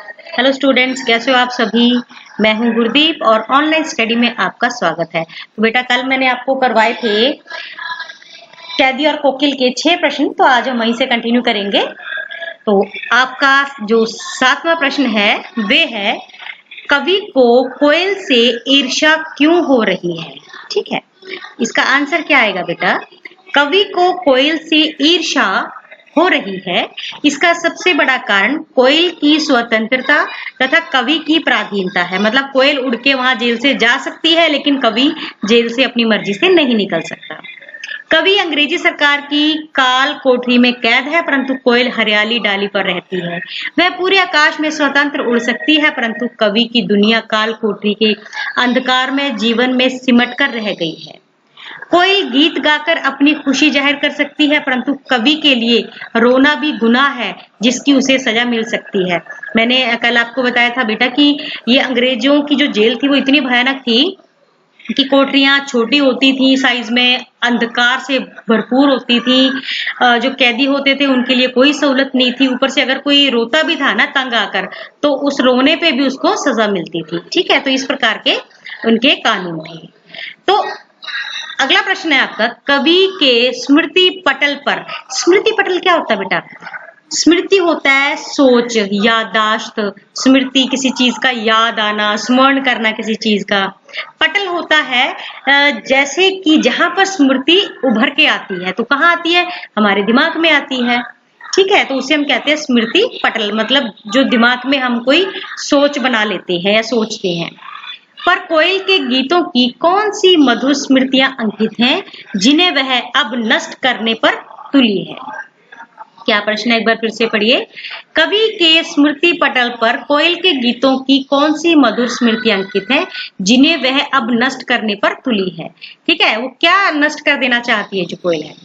Hello students, कैसे हो आप सभी। मैं हूं गुरदीप और ऑनलाइन स्टडी में आपका स्वागत है। तो बेटा, कल मैंने आपको करवाए थे कैदी और कोकिल के 6 प्रश्न, तो आज हम वहीं से कंटिन्यू करेंगे। तो आपका जो 7वां प्रश्न है वे है, कवि को कोयल से ईर्ष्या क्यों हो रही है। ठीक है, इसका आंसर क्या आएगा बेटा। कवि को कोयल से ईर्ष्या हो रही है, इसका सबसे बड़ा कारण कोयल की स्वतंत्रता तथा कवि की पराधीनता है। मतलब कोयल उड़ के वहां जेल से जा सकती है, लेकिन कवि जेल से अपनी मर्जी से नहीं निकल सकता। कवि अंग्रेजी सरकार की काल कोठरी में कैद है, परंतु कोयल हरियाली डाली पर रहती है। वह पूरे आकाश में स्वतंत्र उड़ सकती है, परंतु कवि की दुनिया काल कोठरी के अंधकार में जीवन में सिमट कर रह गई है। कोयल गीत गाकर अपनी खुशी जाहिर कर सकती है, परंतु कवि के लिए रोना भी गुनाह है, जिसकी उसे सजा मिल सकती है। मैंने कल आपको बताया था बेटा कि ये अंग्रेजों की जो जेल थी वो इतनी भयानक थी कि कोठरियां छोटी होती थी साइज में, अंधकार से भरपूर होती थी। जो कैदी होते थे उनके लिए कोई सहूलत नहीं थी। ऊपर से अगर कोई रोता भी था ना तंग आकर, तो उस रोने पे भी उसको सजा मिलती थी। ठीक है, तो इस प्रकार के उनके कानून थे। तो अगला प्रश्न है आपका, कवि के स्मृति पटल पर। स्मृति पटल क्या होता है बेटा। स्मृति होता है सोच, याददाश्त। स्मृति किसी चीज का याद आना, स्मरण करना किसी चीज का। पटल होता है जैसे कि जहां पर स्मृति उभर के आती है, तो कहाँ आती है, हमारे दिमाग में आती है। ठीक है, तो उसे हम कहते हैं स्मृति पटल। मतलब जो दिमाग में हम कोई सोच बना लेते हैं या सोचते हैं। पर कोयल के गीतों की कौन सी मधुर स्मृतियां अंकित हैं, जिन्हें वह अब नष्ट करने पर तुली है। क्या प्रश्न है, एक बार फिर से पढ़िए। कवि के स्मृति पटल पर कोयल के गीतों की कौन सी मधुर स्मृतियां अंकित हैं, जिन्हें वह अब नष्ट करने पर तुली है। ठीक है, वो क्या नष्ट कर देना चाहती है जो कोयल है।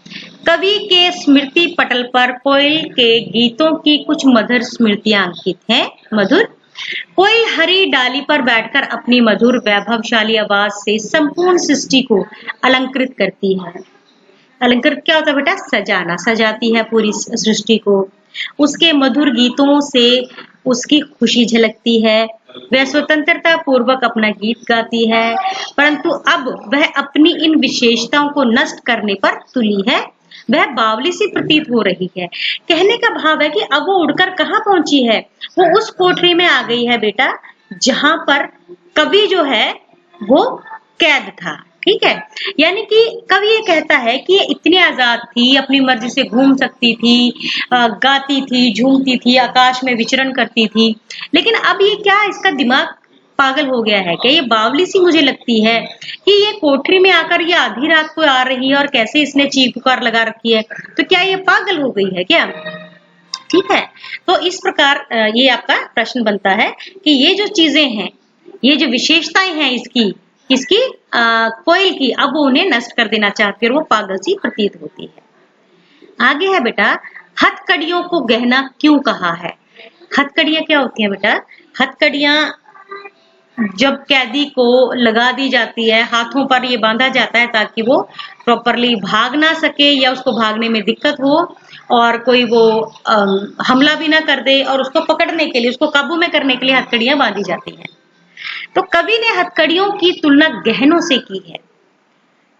कवि के स्मृति पटल पर कोयल के गीतों की कुछ मधुर स्मृतियां अंकित हैं। मधुर। कोयल हरी डाली पर बैठकर अपनी मधुर वैभवशाली आवाज से संपूर्ण सृष्टि को अलंकृत करती है। अलंकृत क्या होता है बेटा, सजाना, सजाती है पूरी सृष्टि को। उसके मधुर गीतों से उसकी खुशी झलकती है। वह स्वतंत्रता पूर्वक अपना गीत गाती है, परंतु अब वह अपनी इन विशेषताओं को नष्ट करने पर तुली है। वह बावली सी प्रतीत हो रही है। कहने का भाव है कि अब वो उड़कर कहाँ पहुंची है, वो उस कोठरी में आ गई है बेटा, जहां पर कवि जो है वो कैद था। ठीक है, यानी कि कवि ये कहता है कि ये इतनी आजाद थी, अपनी मर्जी से घूम सकती थी, गाती थी, झूमती थी, आकाश में विचरण करती थी। लेकिन अब ये क्या, इसका दिमाग पागल हो गया है क्या, ये बावली सी मुझे लगती है कि ये कोठरी में आकर ये आधी रात को आ रही है और कैसे इसने चीख पुकार लगा रखी है, तो क्या ये पागल हो गई है क्या। ठीक है, तो इस प्रकार ये आपका प्रश्न बनता है कि ये जो चीजें हैं, ये जो विशेषताएं हैं इसकी, किसकी, कोयल की, अब वो उन्हें नष्ट कर देना चाहती है और वो पागल सी प्रतीत होती है। आगे है बेटा, हथकड़ियों को गहना क्यों कहा है। हथकड़ियां क्या होती हैं बेटा। हथकड़ियां जब कैदी को लगा दी जाती है, हाथों पर ये बांधा जाता है ताकि वो प्रॉपरली भाग ना सके या उसको भागने में दिक्कत हो और कोई वो हमला भी ना कर दे, और उसको पकड़ने के लिए, उसको काबू में करने के लिए हथकड़ियां बांधी जाती हैं। तो कवि ने हथकड़ियों की तुलना गहनों से की है,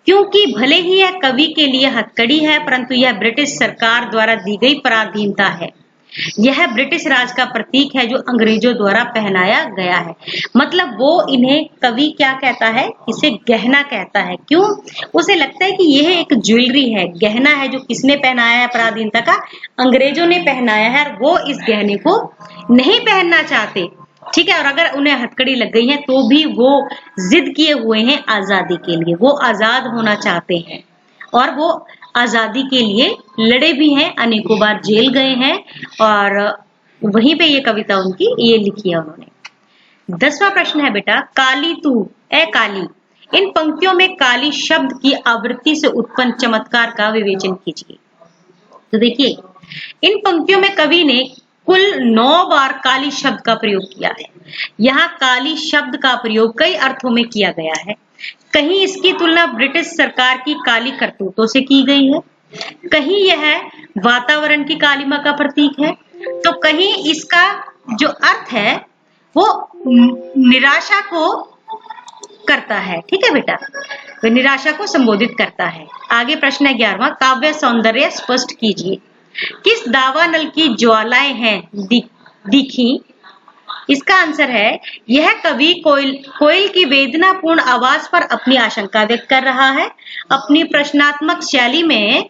क्योंकि भले ही यह कवि के लिए हथकड़ी है, परंतु यह ब्रिटिश सरकार द्वारा दी गई पराधीनता है। यह ब्रिटिश राज का प्रतीक है जो अंग्रेजों द्वारा पहनाया गया है। मतलब वो इन्हें, कवि क्या कहता है, इसे गहना कहता है। क्यों, उसे लगता है कि यह एक ज्वेलरी है, गहना है जो किसने पहनाया है, पराधीनता का अंग्रेजों ने पहनाया है, और वो इस गहने को नहीं पहनना चाहते। ठीक है, और अगर उन्हें हथकड़ी लग गई है तो भी वो जिद किए हुए हैं आजादी के लिए, वो आजाद होना चाहते हैं और वो आजादी के लिए लड़े भी हैं, अनेकों बार जेल गए हैं, और वहीं पे ये कविता उनकी ये लिखी है उन्होंने। 10वां प्रश्न है बेटा, काली तू ए काली। इन पंक्तियों में काली शब्द की आवृत्ति से उत्पन्न चमत्कार का विवेचन कीजिए। तो देखिए, इन पंक्तियों में कवि ने कुल 9 बार काली शब्द का प्रयोग किया है। यहाँ काली शब्द का प्रयोग कई अर्थों में किया गया है। कहीं इसकी तुलना ब्रिटिश सरकार की काली करतूतों से की गई है, कहीं यह वातावरण की कालिमा का प्रतीक है, तो कहीं इसका जो अर्थ है वो निराशा को करता है। ठीक है बेटा, तो निराशा को संबोधित करता है। आगे प्रश्न है 11वां, काव्य सौंदर्य स्पष्ट कीजिए। किस दावानल की ज्वालाएं हैं दिखी? इसका आंसर है, यह कवि कोयल की वेदनापूर्ण आवाज पर अपनी आशंका व्यक्त कर रहा है। अपनी प्रश्नात्मक शैली में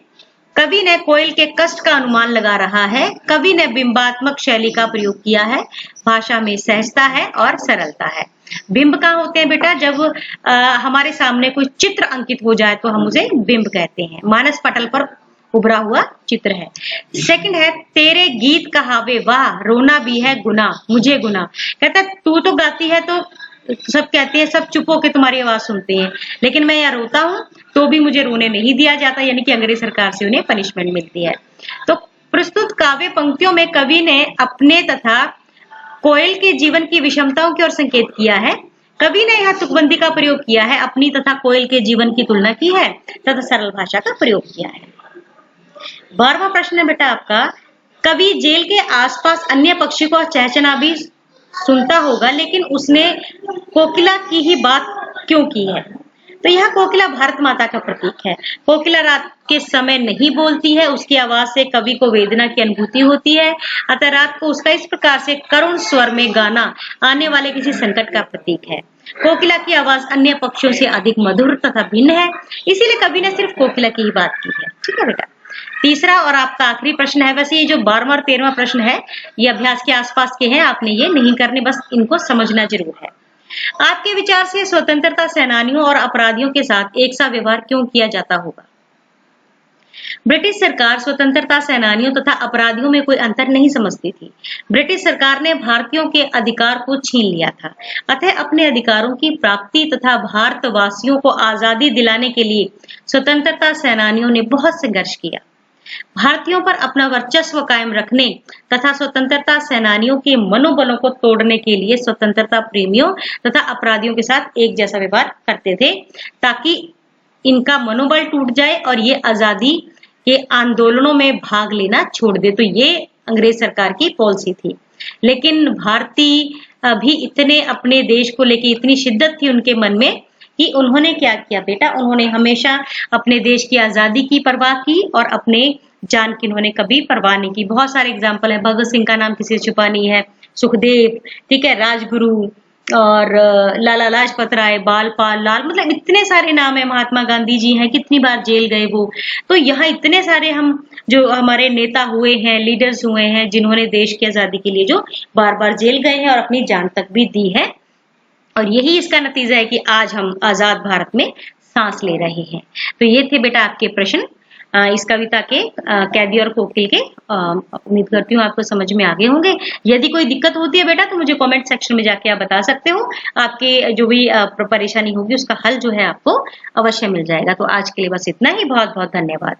कवि ने कोयल के कष्ट का अनुमान लगा रहा है। कवि ने बिंबात्मक शैली का प्रयोग किया है। भाषा में सहजता है और सरलता है। बिंब कहाँ होते हैं बेटा? जब हमारे सामने कोई चित्र अंकित हो जाए तो हम उसे बिंब कहते हैं। मानस पटल पर उभरा हुआ चित्र है। सेकंड है, तेरे गीत कहावे वाह, रोना भी है गुना, मुझे गुना। कहता है तू तो गाती है तो सब कहते हैं, सब चुप होके तुम्हारी आवाज सुनते हैं, लेकिन मैं यहाँ रोता हूँ तो भी मुझे रोने नहीं दिया जाता, यानी कि अंग्रेज सरकार से उन्हें पनिशमेंट मिलती है। तो प्रस्तुत काव्य पंक्तियों में कवि ने अपने तथा कोयल के जीवन की विषमताओं की ओर संकेत किया है। कवि ने यहाँ तुकबंदी का प्रयोग किया है, अपनी तथा कोयल के जीवन की तुलना की है तथा सरल भाषा का प्रयोग किया है। 12वां प्रश्न है बेटा आपका, कवि जेल के आसपास अन्य पक्षी को चहचना भी सुनता होगा, लेकिन उसने कोकिला की ही बात क्यों की है? तो यह कोकिला भारत माता का प्रतीक है। कोकिला रात के समय नहीं बोलती है, उसकी आवाज से कवि को वेदना की अनुभूति होती है, अतः रात को उसका इस प्रकार से करुण स्वर में गाना आने वाले किसी संकट का प्रतीक है। कोकिला की आवाज अन्य पक्षियों से अधिक मधुर तथा भिन्न है, इसीलिए कवि ने सिर्फ कोकिला की ही बात की है। ठीक है बेटा। तीसरा और आपका आखिरी प्रश्न है, वैसे ये जो 12वां और 13वां प्रश्न है ये अभ्यास के आसपास के हैं, आपने ये नहीं करने, बस इनको समझना जरूर है। आपके विचार से स्वतंत्रता सेनानियों और अपराधियों के साथ एक सा व्यवहार क्यों किया जाता होगा? ब्रिटिश सरकार स्वतंत्रता सेनानियों तथा अपराधियों में कोई अंतर नहीं समझती थी। ब्रिटिश सरकार ने भारतीयों के अधिकार को छीन लिया था, अतः अपने अधिकारों की प्राप्ति तथा भारतवासियों को आजादी दिलाने के लिए स्वतंत्रता सेनानियों ने बहुत संघर्ष किया। भारतीयों पर अपना वर्चस्व कायम रखने तथा स्वतंत्रता सेनानियों के मनोबलों को तोड़ने के लिए स्वतंत्रता प्रेमियों तथा अपराधियों के साथ एक जैसा व्यवहार करते थे, ताकि इनका मनोबल टूट जाए और ये आजादी के आंदोलनों में भाग लेना छोड़ दे। तो ये अंग्रेज सरकार की पॉलिसी थी। लेकिन भारतीय भी इतने अपने देश को लेकर इतनी शिद्दत थी उनके मन में कि उन्होंने क्या किया बेटा, उन्होंने हमेशा अपने देश की आजादी की परवाह की और अपने जान की उन्होंने कभी परवाह नहीं की। बहुत सारे एग्जाम्पल है, भगत सिंह का नाम किसी से छुपा नहीं है, सुखदेव, ठीक है, राजगुरु और लाला लाजपत राय, बालपाल लाल, मतलब इतने सारे नाम है। महात्मा गांधी जी हैं, कितनी बार जेल गए वो। तो यहाँ इतने सारे हम जो हमारे नेता हुए हैं, लीडर्स हुए हैं, जिन्होंने देश की आजादी के लिए जो बार बार जेल गए हैं और अपनी जान तक भी दी है, और यही इसका नतीजा है कि आज हम आजाद भारत में सांस ले रहे हैं। तो ये थे बेटा आपके प्रश्न इस कविता के कैदी और कोकिल के। उम्मीद करती हूँ आपको समझ में आ गए होंगे। यदि कोई दिक्कत होती है बेटा तो मुझे कमेंट सेक्शन में जाके आप बता सकते हो। आपके जो भी परेशानी होगी उसका हल जो है आपको अवश्य मिल जाएगा। तो आज के लिए बस इतना ही। बहुत बहुत धन्यवाद।